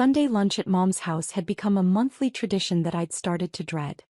Sunday lunch at Mom's house had become a monthly tradition that I'd started to dread.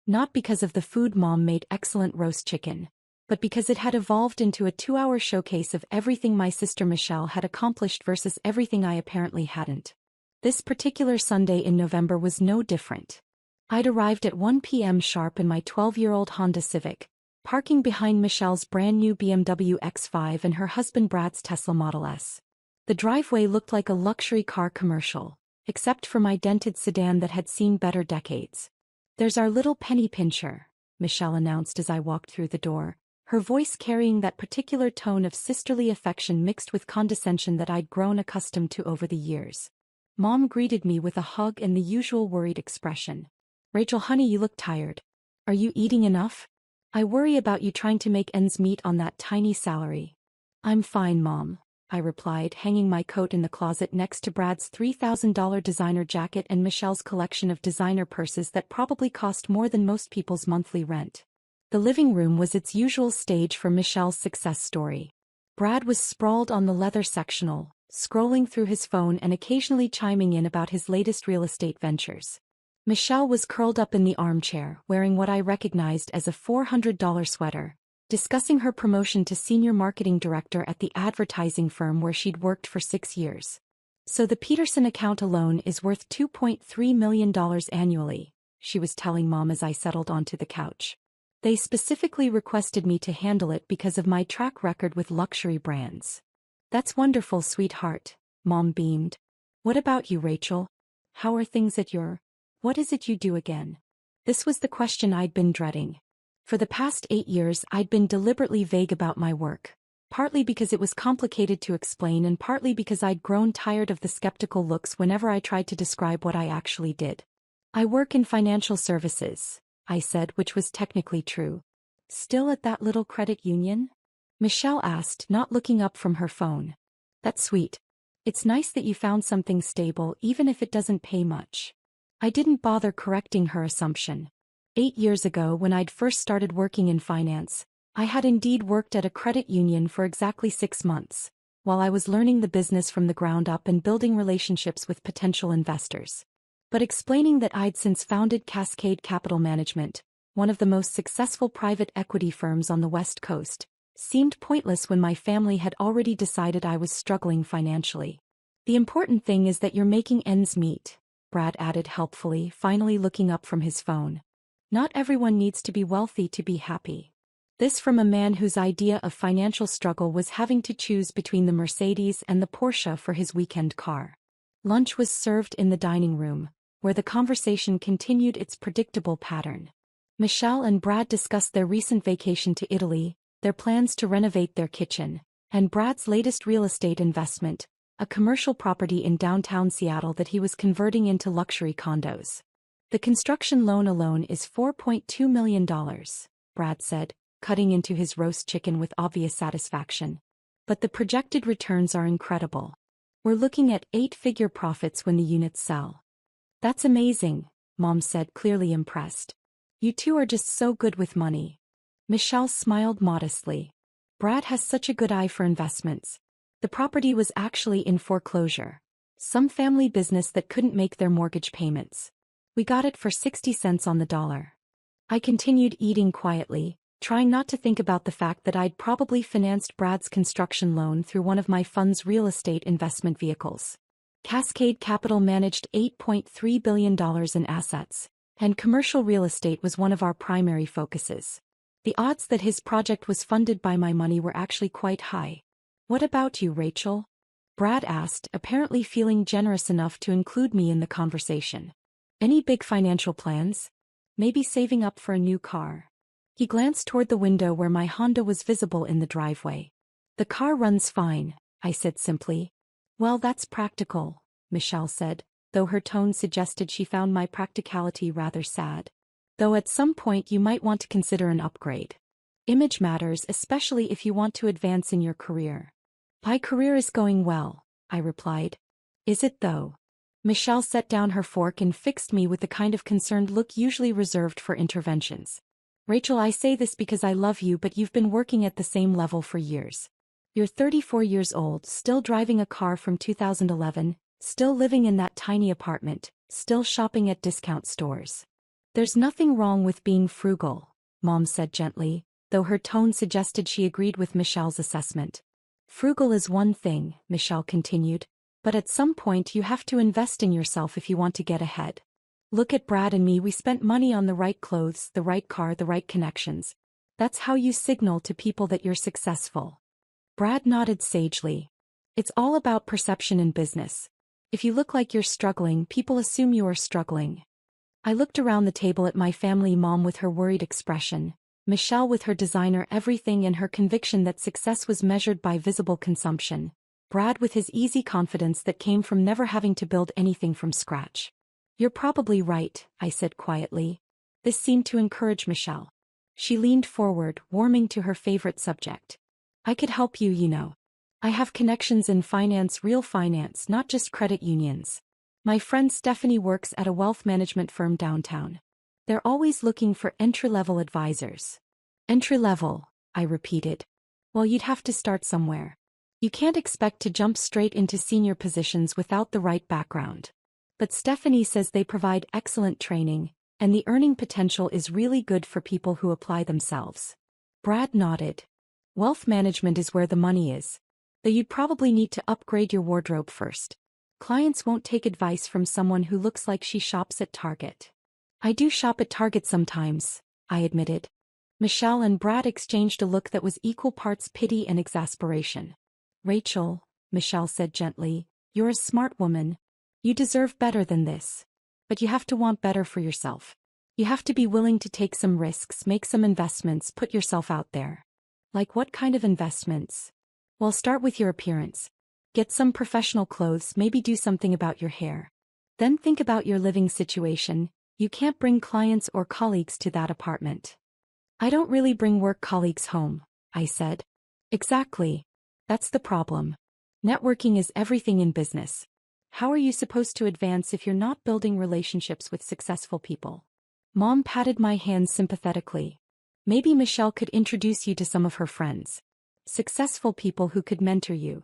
Not because of the food. Mom made excellent roast chicken, but because it had evolved into a 2-hour showcase of everything my sister Michelle had accomplished versus everything I apparently hadn't. This particular Sunday in November was no different. I'd arrived at 1 p.m. sharp in my 12-year-old Honda Civic, parking behind Michelle's brand-new BMW X5 and her husband Brad's Tesla Model S. The driveway looked like a luxury car commercial, except for my dented sedan that had seen better decades. "There's our little penny pincher," Michelle announced as I walked through the door, her voice carrying that particular tone of sisterly affection mixed with condescension that I'd grown accustomed to over the years. Mom greeted me with a hug and the usual worried expression. "Rachel, honey, you look tired. Are you eating enough? I worry about you trying to make ends meet on that tiny salary." "I'm fine, Mom," I replied, hanging my coat in the closet next to Brad's $3,000 designer jacket and Michelle's collection of designer purses that probably cost more than most people's monthly rent. The living room was its usual stage for Michelle's success story. Brad was sprawled on the leather sectional, scrolling through his phone and occasionally chiming in about his latest real estate ventures. Michelle was curled up in the armchair, wearing what I recognized as a $400 sweater, discussing her promotion to senior marketing director at the advertising firm where she'd worked for 6 years. "So the Peterson account alone is worth $2.3 million annually," she was telling Mom as I settled onto the couch. "They specifically requested me to handle it because of my track record with luxury brands." "That's wonderful, sweetheart," Mom beamed. "What about you, Rachel? How are things at your... What is it you do again?" This was the question I'd been dreading. For the past 8 years I'd been deliberately vague about my work, partly because it was complicated to explain and partly because I'd grown tired of the skeptical looks whenever I tried to describe what I actually did. "I work in financial services," I said, which was technically true. "Still at that little credit union?" Michelle asked, not looking up from her phone. "That's sweet. It's nice that you found something stable even if it doesn't pay much." I didn't bother correcting her assumption. 8 years ago, when I'd first started working in finance, I had indeed worked at a credit union for exactly 6 months, while I was learning the business from the ground up and building relationships with potential investors. But explaining that I'd since founded Cascade Capital Management, one of the most successful private equity firms on the West Coast, seemed pointless when my family had already decided I was struggling financially. "The important thing is that you're making ends meet," Brad added helpfully, finally looking up from his phone. "Not everyone needs to be wealthy to be happy." This from a man whose idea of financial struggle was having to choose between the Mercedes and the Porsche for his weekend car. Lunch was served in the dining room, where the conversation continued its predictable pattern. Michelle and Brad discussed their recent vacation to Italy, their plans to renovate their kitchen, and Brad's latest real estate investment, a commercial property in downtown Seattle that he was converting into luxury condos. "The construction loan alone is $4.2 million, Brad said, cutting into his roast chicken with obvious satisfaction. "But the projected returns are incredible. We're looking at 8-figure profits when the units sell." "That's amazing," Mom said, clearly impressed. "You two are just so good with money." Michelle smiled modestly. "Brad has such a good eye for investments. The property was actually in foreclosure. Some family business that couldn't make their mortgage payments. We got it for 60 cents on the dollar." I continued eating quietly, trying not to think about the fact that I'd probably financed Brad's construction loan through one of my fund's real estate investment vehicles. Cascade Capital managed $8.3 billion in assets, and commercial real estate was one of our primary focuses. The odds that his project was funded by my money were actually quite high. "What about you, Rachel?" Brad asked, apparently feeling generous enough to include me in the conversation. "Any big financial plans? Maybe saving up for a new car?" He glanced toward the window where my Honda was visible in the driveway. "The car runs fine," I said simply. "Well, that's practical," Michelle said, though her tone suggested she found my practicality rather sad. "Though at some point you might want to consider an upgrade. Image matters, especially if you want to advance in your career." "My career is going well," I replied. "Is it though?" Michelle set down her fork and fixed me with the kind of concerned look usually reserved for interventions. "Rachel, I say this because I love you, but you've been working at the same level for years. You're 34 years old, still driving a car from 2011, Still living in that tiny apartment, still shopping at discount stores. There's nothing wrong with being frugal, Mom said gently, though her tone suggested she agreed with Michelle's assessment. Frugal is one thing, Michelle continued, but at some point you have to invest in yourself if you want to get ahead. Look at Brad and me, we spent money on the right clothes, the right car, the right connections. That's how you signal to people that you're successful. Brad nodded sagely. It's all about perception in business. If you look like you're struggling, people assume you are struggling. I looked around the table at my family, Mom with her worried expression, Michelle with her designer everything and her conviction that success was measured by visible consumption, Brad with his easy confidence that came from never having to build anything from scratch. You're probably right, I said quietly. This seemed to encourage Michelle. She leaned forward, warming to her favorite subject. I could help you, you know. I have connections in finance, real finance, not just credit unions. My friend Stephanie works at a wealth management firm downtown. They're always looking for entry-level advisors. Entry-level, I repeated. Well, you'd have to start somewhere. You can't expect to jump straight into senior positions without the right background. But Stephanie says they provide excellent training, and the earning potential is really good for people who apply themselves. Brad nodded. Wealth management is where the money is. Though you'd probably need to upgrade your wardrobe first. Clients won't take advice from someone who looks like she shops at Target. I do shop at Target sometimes, I admitted. Michelle and Brad exchanged a look that was equal parts pity and exasperation. Rachel, Michelle said gently, you're a smart woman. You deserve better than this. But you have to want better for yourself. You have to be willing to take some risks, make some investments, put yourself out there. Like what kind of investments? Well, start with your appearance. Get some professional clothes, maybe do something about your hair. Then think about your living situation. You can't bring clients or colleagues to that apartment. I don't really bring work colleagues home, I said. Exactly. That's the problem. Networking is everything in business. How are you supposed to advance if you're not building relationships with successful people? Mom patted my hand sympathetically. Maybe Michelle could introduce you to some of her friends. Successful people who could mentor you.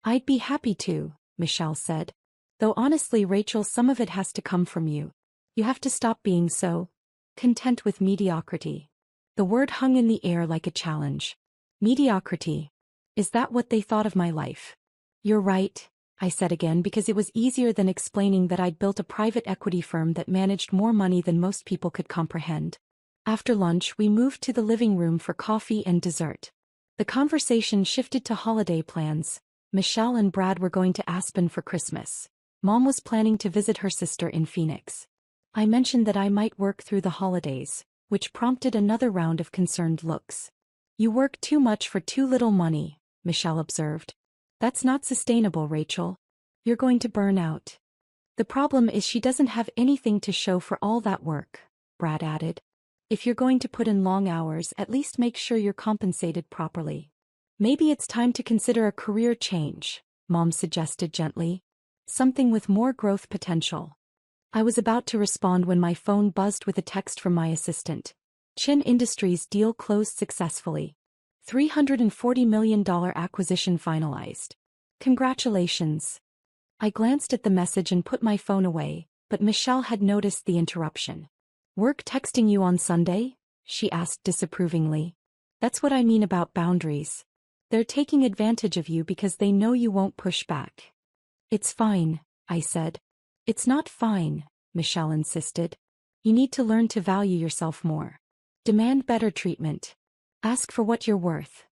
I'd be happy to, Michelle said. Though honestly, Rachel, some of it has to come from you. You have to stop being so content with mediocrity. The word hung in the air like a challenge. Mediocrity. Is that what they thought of my life? You're right, I said again because it was easier than explaining that I'd built a private equity firm that managed more money than most people could comprehend. After lunch, we moved to the living room for coffee and dessert. The conversation shifted to holiday plans. Michelle and Brad were going to Aspen for Christmas. Mom was planning to visit her sister in Phoenix. I mentioned that I might work through the holidays, which prompted another round of concerned looks. You work too much for too little money, Michelle observed. That's not sustainable, Rachel. You're going to burn out. The problem is she doesn't have anything to show for all that work, Brad added. If you're going to put in long hours, at least make sure you're compensated properly. Maybe it's time to consider a career change, Mom suggested gently. Something with more growth potential. I was about to respond when my phone buzzed with a text from my assistant. Chin Industries deal closed successfully. $340 million acquisition finalized. Congratulations. I glanced at the message and put my phone away, but Michelle had noticed the interruption. Work texting you on Sunday? She asked disapprovingly. That's what I mean about boundaries. They're taking advantage of you because they know you won't push back. It's fine, I said. It's not fine, Michelle insisted. You need to learn to value yourself more. Demand better treatment. Ask for what you're worth.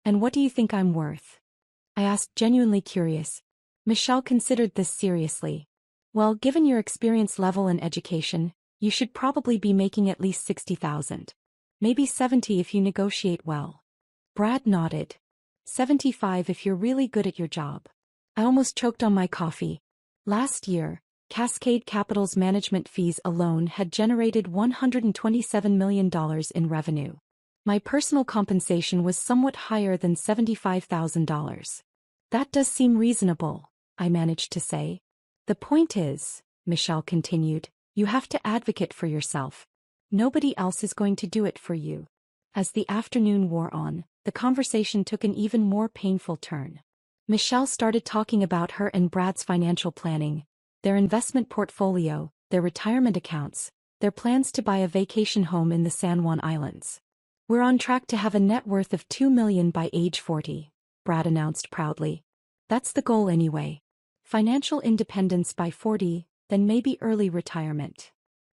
And what do you think I'm worth? I asked, genuinely curious. Michelle considered this seriously. Well, given your experience level and education, you should probably be making at least $60,000. Maybe $70 if you negotiate well. Brad nodded. $75 if you're really good at your job. I almost choked on my coffee. Last year, Cascade Capital's management fees alone had generated $127 million in revenue. My personal compensation was somewhat higher than $75,000. That does seem reasonable, I managed to say. The point is, Michelle continued, you have to advocate for yourself. Nobody else is going to do it for you. As the afternoon wore on, the conversation took an even more painful turn. Michelle started talking about her and Brad's financial planning, their investment portfolio, their retirement accounts, their plans to buy a vacation home in the San Juan Islands. "We're on track to have a net worth of $2 million by age 40, Brad announced proudly. "That's the goal anyway. Financial independence by 40, then maybe early retirement."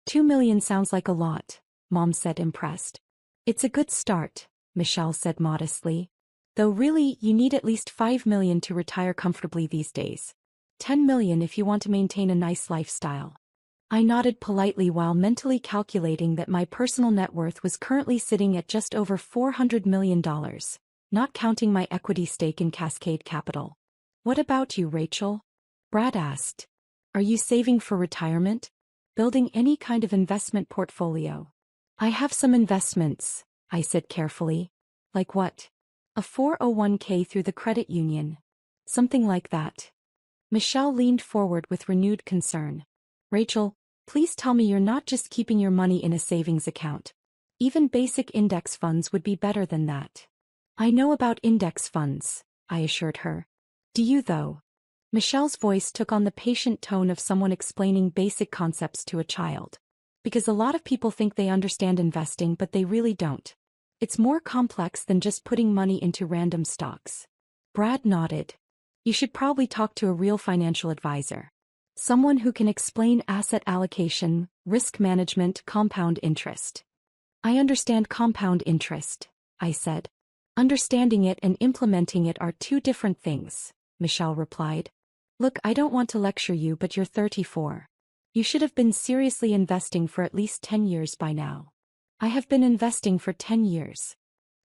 $2 million sounds like a lot, Mom said impressed. "It's a good start," Michelle said modestly. "Though really, you need at least $5 million to retire comfortably these days. $10 million if you want to maintain a nice lifestyle." I nodded politely while mentally calculating that my personal net worth was currently sitting at just over $400 million, not counting my equity stake in Cascade Capital. "What about you, Rachel?" Brad asked. "Are you saving for retirement? Building any kind of investment portfolio?" "I have some investments," I said carefully. "Like what?" "A 401k through the credit union. Something like that." Michelle leaned forward with renewed concern. "Rachel, please tell me you're not just keeping your money in a savings account. Even basic index funds would be better than that." "I know about index funds," I assured her. "Do you though?" Michelle's voice took on the patient tone of someone explaining basic concepts to a child. "Because a lot of people think they understand investing but they really don't. It's more complex than just putting money into random stocks." Brad nodded. "You should probably talk to a real financial advisor. Someone who can explain asset allocation, risk management, compound interest." "I understand compound interest," I said. "Understanding it and implementing it are two different things," Michelle replied. "Look, I don't want to lecture you, but you're 34. You should have been seriously investing for at least 10 years by now." "I have been investing for 10 years.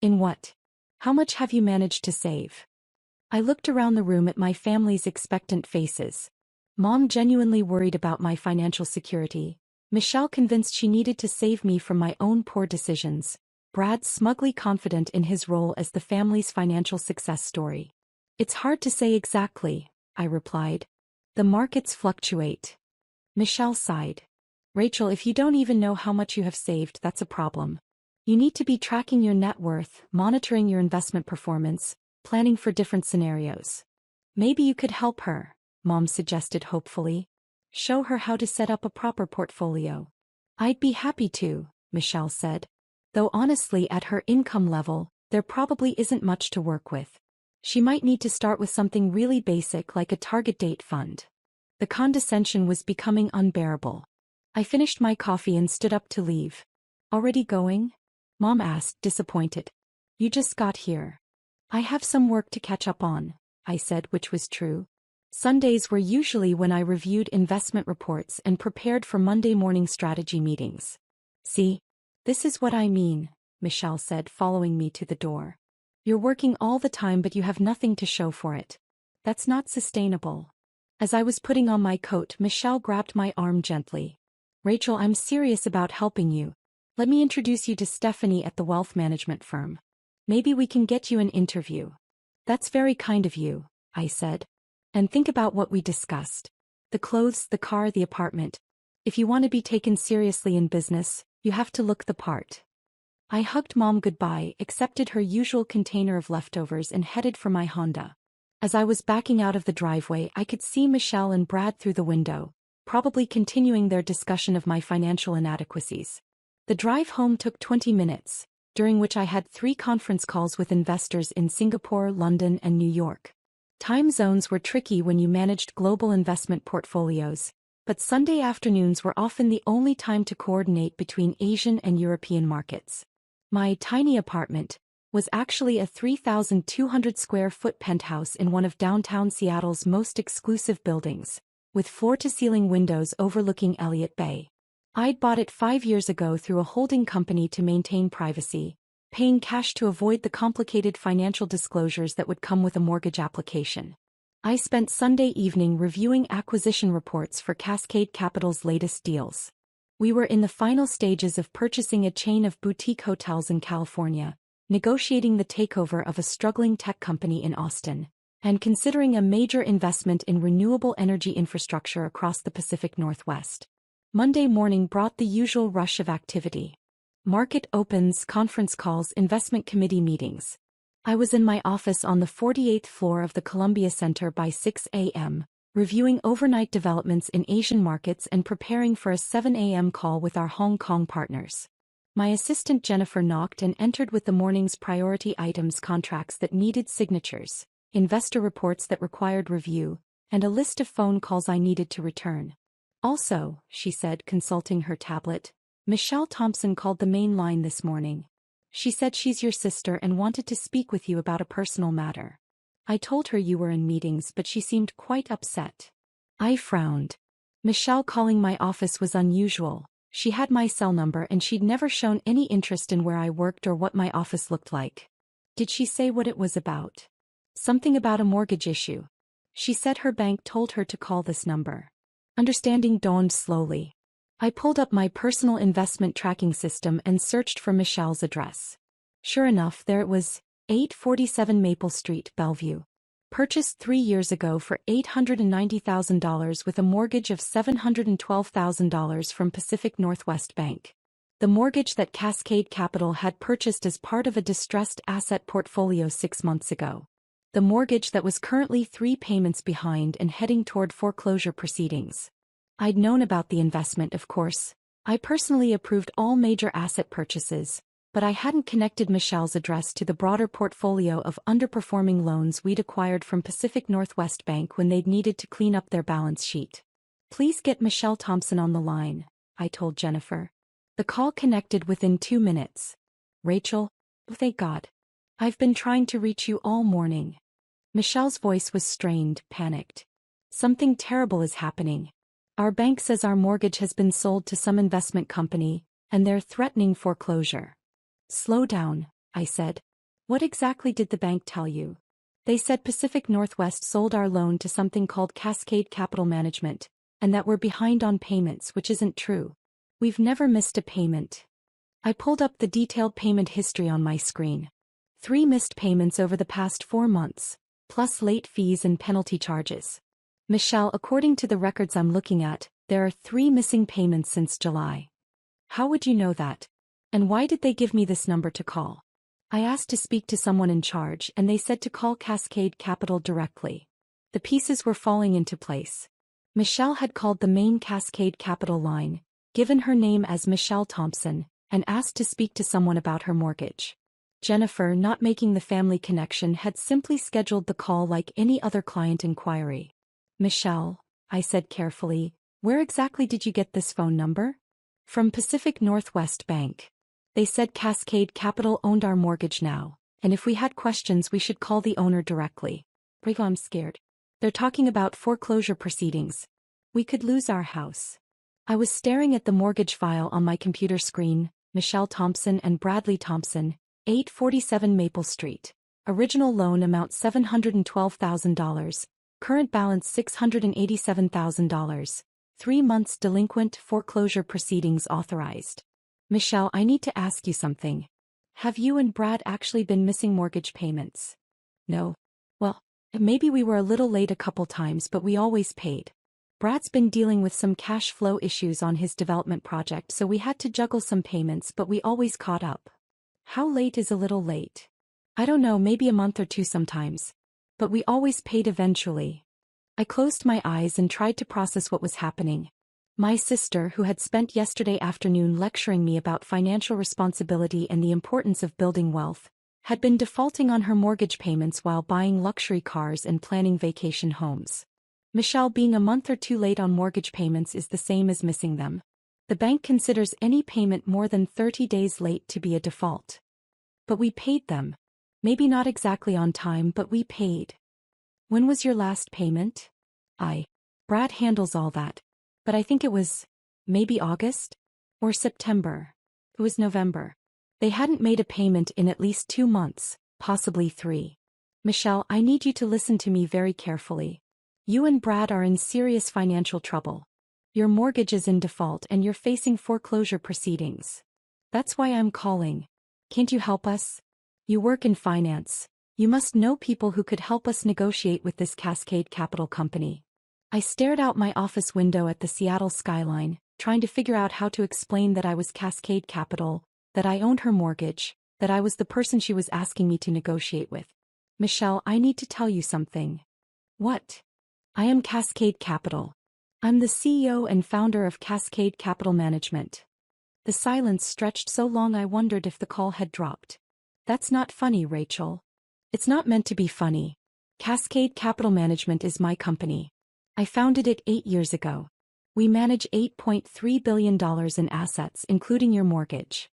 "In what? How much have you managed to save?" I looked around the room at my family's expectant faces. Mom genuinely worried about my financial security. Michelle convinced she needed to save me from my own poor decisions. Brad smugly confident in his role as the family's financial success story. "It's hard to say exactly," I replied. "The markets fluctuate." Michelle sighed. "Rachel, if you don't even know how much you have saved, that's a problem. You need to be tracking your net worth, monitoring your investment performance, planning for different scenarios." "Maybe you could help her," Mom suggested hopefully. "Show her how to set up a proper portfolio." "I'd be happy to," Michelle said. "Though honestly, at her income level, there probably isn't much to work with. She might need to start with something really basic like a target date fund." The condescension was becoming unbearable. I finished my coffee and stood up to leave. "Already going?" Mom asked, disappointed. "You just got here." "I have some work to catch up on," I said, which was true. Sundays were usually when I reviewed investment reports and prepared for Monday morning strategy meetings. "See? This is what I mean," Michelle said, following me to the door. "You're working all the time but you have nothing to show for it. That's not sustainable." As I was putting on my coat, Michelle grabbed my arm gently. "Rachel, I'm serious about helping you. Let me introduce you to Stephanie at the wealth management firm. Maybe we can get you an interview." "That's very kind of you," I said. "And think about what we discussed. The clothes, the car, the apartment. If you want to be taken seriously in business, you have to look the part." I hugged Mom goodbye, accepted her usual container of leftovers and headed for my Honda. As I was backing out of the driveway, I could see Michelle and Brad through the window, probably continuing their discussion of my financial inadequacies. The drive home took 20 minutes, during which I had 3 conference calls with investors in Singapore, London, and New York. Time zones were tricky when you managed global investment portfolios, but Sunday afternoons were often the only time to coordinate between Asian and European markets. My tiny apartment was actually a 3,200 square foot penthouse in one of downtown Seattle's most exclusive buildings, with floor-to-ceiling windows overlooking Elliott Bay. I'd bought it 5 years ago through a holding company to maintain privacy, paying cash to avoid the complicated financial disclosures that would come with a mortgage application. I spent Sunday evening reviewing acquisition reports for Cascade Capital's latest deals. We were in the final stages of purchasing a chain of boutique hotels in California, negotiating the takeover of a struggling tech company in Austin, and considering a major investment in renewable energy infrastructure across the Pacific Northwest. Monday morning brought the usual rush of activity. Market opens, conference calls, investment committee meetings. I was in my office on the 48th floor of the Columbia Center by 6 a.m., reviewing overnight developments in Asian markets and preparing for a 7 a.m. call with our Hong Kong partners. My assistant Jennifer knocked and entered with the morning's priority items, contracts that needed signatures, investor reports that required review, and a list of phone calls I needed to return. Also, she said, consulting her tablet, Michelle Thompson called the main line this morning. She said she's your sister and wanted to speak with you about a personal matter. I told her you were in meetings, but she seemed quite upset. I frowned. Michelle calling my office was unusual. She had my cell number and she'd never shown any interest in where I worked or what my office looked like. Did she say what it was about? Something about a mortgage issue. She said her bank told her to call this number. Understanding dawned slowly. I pulled up my personal investment tracking system and searched for Michelle's address. Sure enough, there it was, 847 Maple Street, Bellevue. Purchased 3 years ago for $890,000 with a mortgage of $712,000 from Pacific Northwest Bank. The mortgage that Cascade Capital had purchased as part of a distressed asset portfolio 6 months ago. The mortgage that was currently 3 payments behind and heading toward foreclosure proceedings. I'd known about the investment, of course. I personally approved all major asset purchases, but I hadn't connected Michelle's address to the broader portfolio of underperforming loans we'd acquired from Pacific Northwest Bank when they'd needed to clean up their balance sheet. Please get Michelle Thompson on the line, I told Jennifer. The call connected within 2 minutes. Rachel? Oh, thank God. I've been trying to reach you all morning. Michelle's voice was strained, panicked. Something terrible is happening. Our bank says our mortgage has been sold to some investment company, and they're threatening foreclosure. Slow down, I said. What exactly did the bank tell you? They said Pacific Northwest sold our loan to something called Cascade Capital Management, and that we're behind on payments, which isn't true. We've never missed a payment. I pulled up the detailed payment history on my screen. 3 missed payments over the past 4 months, plus late fees and penalty charges. Michelle, according to the records I'm looking at, there are 3 missing payments since July. How would you know that? And why did they give me this number to call? I asked to speak to someone in charge and they said to call Cascade Capital directly. The pieces were falling into place. Michelle had called the main Cascade Capital line, given her name as Michelle Thompson, and asked to speak to someone about her mortgage. Jennifer, not making the family connection, had simply scheduled the call like any other client inquiry. Michelle, I said carefully, where exactly did you get this phone number? From Pacific Northwest Bank. They said Cascade Capital owned our mortgage now, and if we had questions we should call the owner directly. Rigo, I'm scared. They're talking about foreclosure proceedings. We could lose our house. I was staring at the mortgage file on my computer screen, Michelle Thompson and Bradley Thompson, 847 Maple Street. Original loan amount $712,000, current balance $687,000, 3 months delinquent, foreclosure proceedings authorized. Michelle, I need to ask you something. Have you and Brad actually been missing mortgage payments? No. Well, maybe we were a little late a couple times, but we always paid. Brad's been dealing with some cash flow issues on his development project, so we had to juggle some payments, but we always caught up. How late is a little late? I don't know, maybe a month or 2 sometimes. But we always paid eventually. I closed my eyes and tried to process what was happening. My sister, who had spent yesterday afternoon lecturing me about financial responsibility and the importance of building wealth, had been defaulting on her mortgage payments while buying luxury cars and planning vacation homes. Michelle, being a month or 2 late on mortgage payments is the same as missing them. The bank considers any payment more than 30 days late to be a default. But we paid them. Maybe not exactly on time, but we paid. When was your last payment? Brad handles all that. But I think it was, maybe August? Or September. It was November. They hadn't made a payment in at least 2 months, possibly 3. Michelle, I need you to listen to me very carefully. You and Brad are in serious financial trouble. Your mortgage is in default and you're facing foreclosure proceedings. That's why I'm calling. Can't you help us? You work in finance. You must know people who could help us negotiate with this Cascade Capital company. I stared out my office window at the Seattle skyline, trying to figure out how to explain that I was Cascade Capital, that I owned her mortgage, that I was the person she was asking me to negotiate with. Michelle, I need to tell you something. What? I am Cascade Capital. I'm the CEO and founder of Cascade Capital Management. The silence stretched so long I wondered if the call had dropped. That's not funny, Rachel. It's not meant to be funny. Cascade Capital Management is my company. I founded it 8 years ago. We manage $8.3 billion in assets, including your mortgage.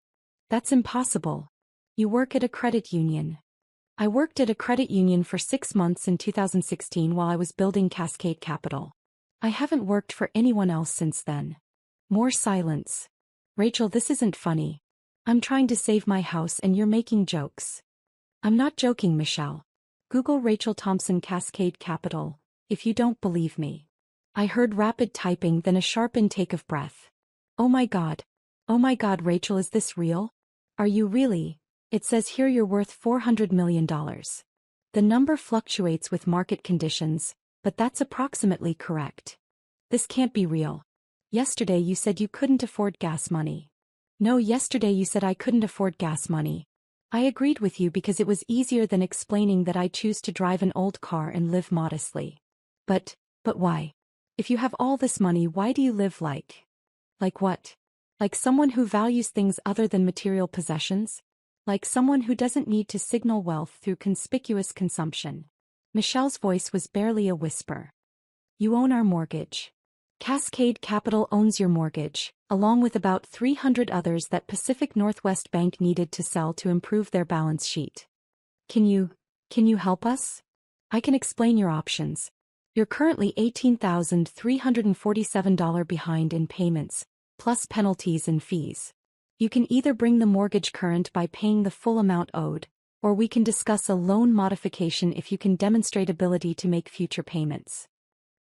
That's impossible. You work at a credit union. I worked at a credit union for 6 months in 2016 while I was building Cascade Capital. I haven't worked for anyone else since then. More silence. Rachel, this isn't funny. I'm trying to save my house and you're making jokes. I'm not joking, Michelle. Google Rachel Thompson Cascade Capital, if you don't believe me. I heard rapid typing, then a sharp intake of breath. Oh my God, Rachel, is this real? Are you really? It says here you're worth $400 million. The number fluctuates with market conditions, but that's approximately correct. This can't be real. Yesterday you said you couldn't afford gas money. No, yesterday you said I couldn't afford gas money. I agreed with you because it was easier than explaining that I choose to drive an old car and live modestly. But why? If you have all this money, why do you live like what? Like someone who values things other than material possessions? Like someone who doesn't need to signal wealth through conspicuous consumption. Michelle's voice was barely a whisper. You own our mortgage. Cascade Capital owns your mortgage, along with about 300 others that Pacific Northwest Bank needed to sell to improve their balance sheet. Can you help us? I can explain your options. You're currently $18,347 behind in payments, plus penalties and fees. You can either bring the mortgage current by paying the full amount owed, or we can discuss a loan modification if you can demonstrate ability to make future payments.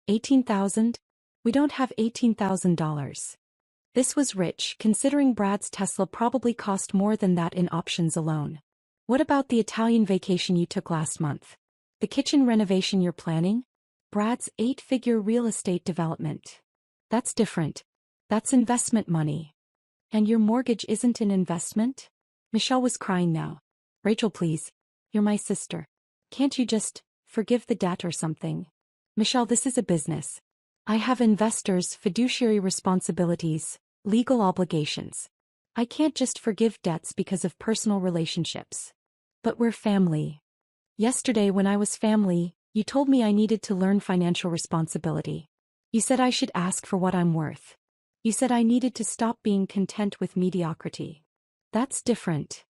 $18,000? We don't have $18,000. This was rich, considering Brad's Tesla probably cost more than that in options alone. What about the Italian vacation you took last month? The kitchen renovation you're planning? Brad's 8-figure real estate development. That's different. That's investment money. And your mortgage isn't an investment? Michelle was crying now. Rachel, please. You're my sister. Can't you just forgive the debt or something? Michelle, this is a business. I have investors, fiduciary responsibilities, legal obligations. I can't just forgive debts because of personal relationships. But we're family. Yesterday when I was family, you told me I needed to learn financial responsibility. You said I should ask for what I'm worth. You said I needed to stop being content with mediocrity. That's different.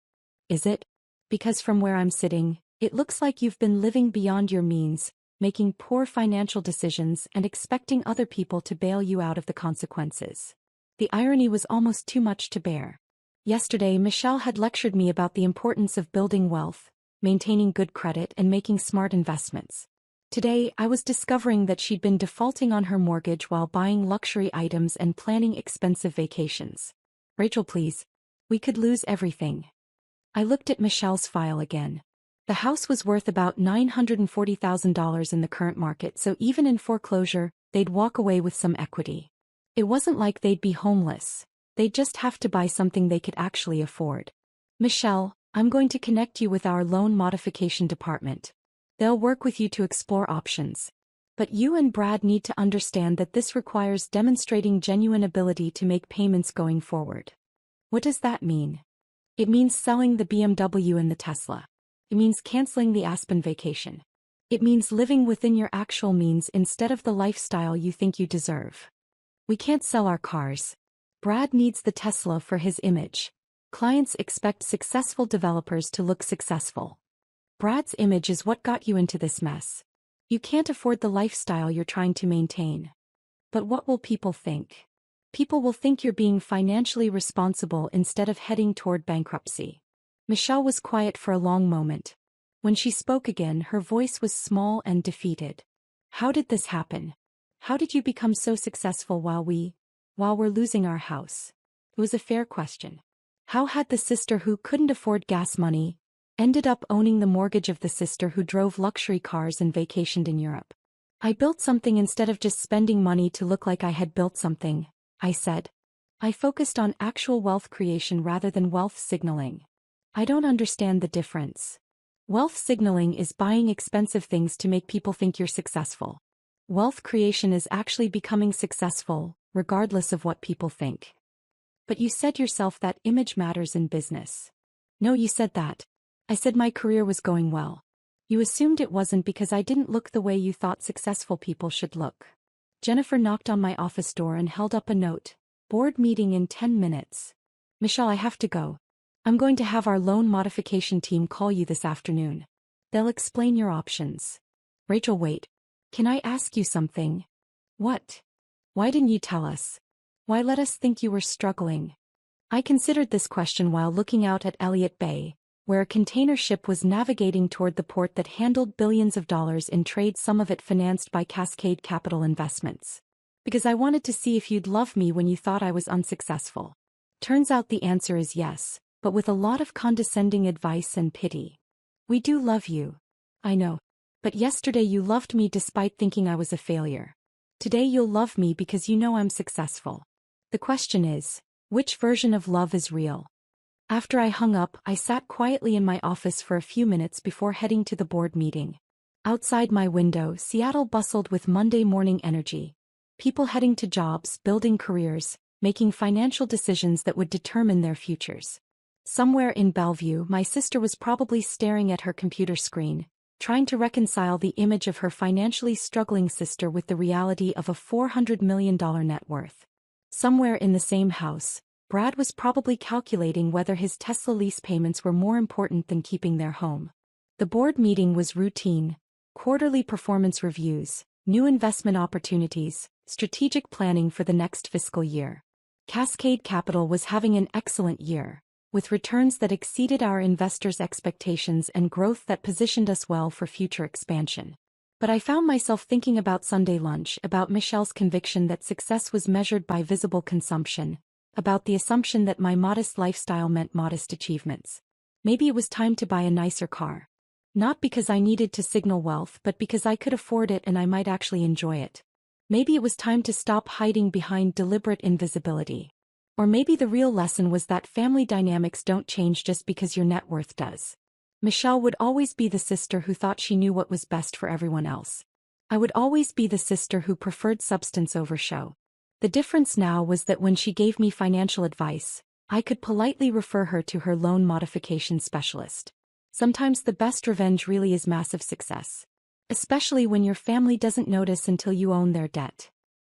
Is it? Because from where I'm sitting, it looks like you've been living beyond your means, making poor financial decisions and expecting other people to bail you out of the consequences. The irony was almost too much to bear. Yesterday, Michelle had lectured me about the importance of building wealth, maintaining good credit, and making smart investments. Today, I was discovering that she'd been defaulting on her mortgage while buying luxury items and planning expensive vacations. Rachel, please. We could lose everything. I looked at Michelle's file again. The house was worth about $940,000 in the current market, so even in foreclosure, they'd walk away with some equity. It wasn't like they'd be homeless. They'd just have to buy something they could actually afford. Michelle, I'm going to connect you with our loan modification department. They'll work with you to explore options. But you and Brad need to understand that this requires demonstrating genuine ability to make payments going forward. What does that mean? It means selling the BMW and the Tesla. It means canceling the Aspen vacation. It means living within your actual means instead of the lifestyle you think you deserve. We can't sell our cars. Brad needs the Tesla for his image. Clients expect successful developers to look successful. Brad's image is what got you into this mess. You can't afford the lifestyle you're trying to maintain. But what will people think? People will think you're being financially responsible instead of heading toward bankruptcy. Michelle was quiet for a long moment. When she spoke again, her voice was small and defeated. How did this happen? How did you become so successful while we're losing our house? It was a fair question. How had the sister who couldn't afford gas money ended up owning the mortgage of the sister who drove luxury cars and vacationed in Europe? I built something instead of just spending money to look like I had built something, I said. I focused on actual wealth creation rather than wealth signaling. I don't understand the difference. Wealth signaling is buying expensive things to make people think you're successful. Wealth creation is actually becoming successful, regardless of what people think. But you said yourself that image matters in business. No, you said that. I said my career was going well. You assumed it wasn't because I didn't look the way you thought successful people should look. Jennifer knocked on my office door and held up a note. Board meeting in 10 minutes. Michelle, I have to go. I'm going to have our loan modification team call you this afternoon. They'll explain your options. Rachel, wait. Can I ask you something? What? Why didn't you tell us? Why let us think you were struggling? I considered this question while looking out at Elliott Bay, where a container ship was navigating toward the port that handled billions of dollars in trade, some of it financed by Cascade Capital Investments. Because I wanted to see if you'd love me when you thought I was unsuccessful. Turns out the answer is yes, but with a lot of condescending advice and pity. We do love you. I know. But yesterday you loved me despite thinking I was a failure. Today you'll love me because you know I'm successful. The question is, which version of love is real? After I hung up, I sat quietly in my office for a few minutes before heading to the board meeting. Outside my window, Seattle bustled with Monday morning energy. People heading to jobs, building careers, making financial decisions that would determine their futures. Somewhere in Bellevue, my sister was probably staring at her computer screen, trying to reconcile the image of her financially struggling sister with the reality of a $400 million net worth. Somewhere in the same house, Brad was probably calculating whether his Tesla lease payments were more important than keeping their home. The board meeting was routine: quarterly performance reviews, new investment opportunities, strategic planning for the next fiscal year. Cascade Capital was having an excellent year, with returns that exceeded our investors' expectations and growth that positioned us well for future expansion. But I found myself thinking about Sunday lunch, about Michelle's conviction that success was measured by visible consumption, about the assumption that my modest lifestyle meant modest achievements. Maybe it was time to buy a nicer car. Not because I needed to signal wealth, but because I could afford it and I might actually enjoy it. Maybe it was time to stop hiding behind deliberate invisibility. Or maybe the real lesson was that family dynamics don't change just because your net worth does. Michelle would always be the sister who thought she knew what was best for everyone else. I would always be the sister who preferred substance over show. The difference now was that when she gave me financial advice, I could politely refer her to her loan modification specialist. Sometimes the best revenge really is massive success. Especially when your family doesn't notice until you own their debt.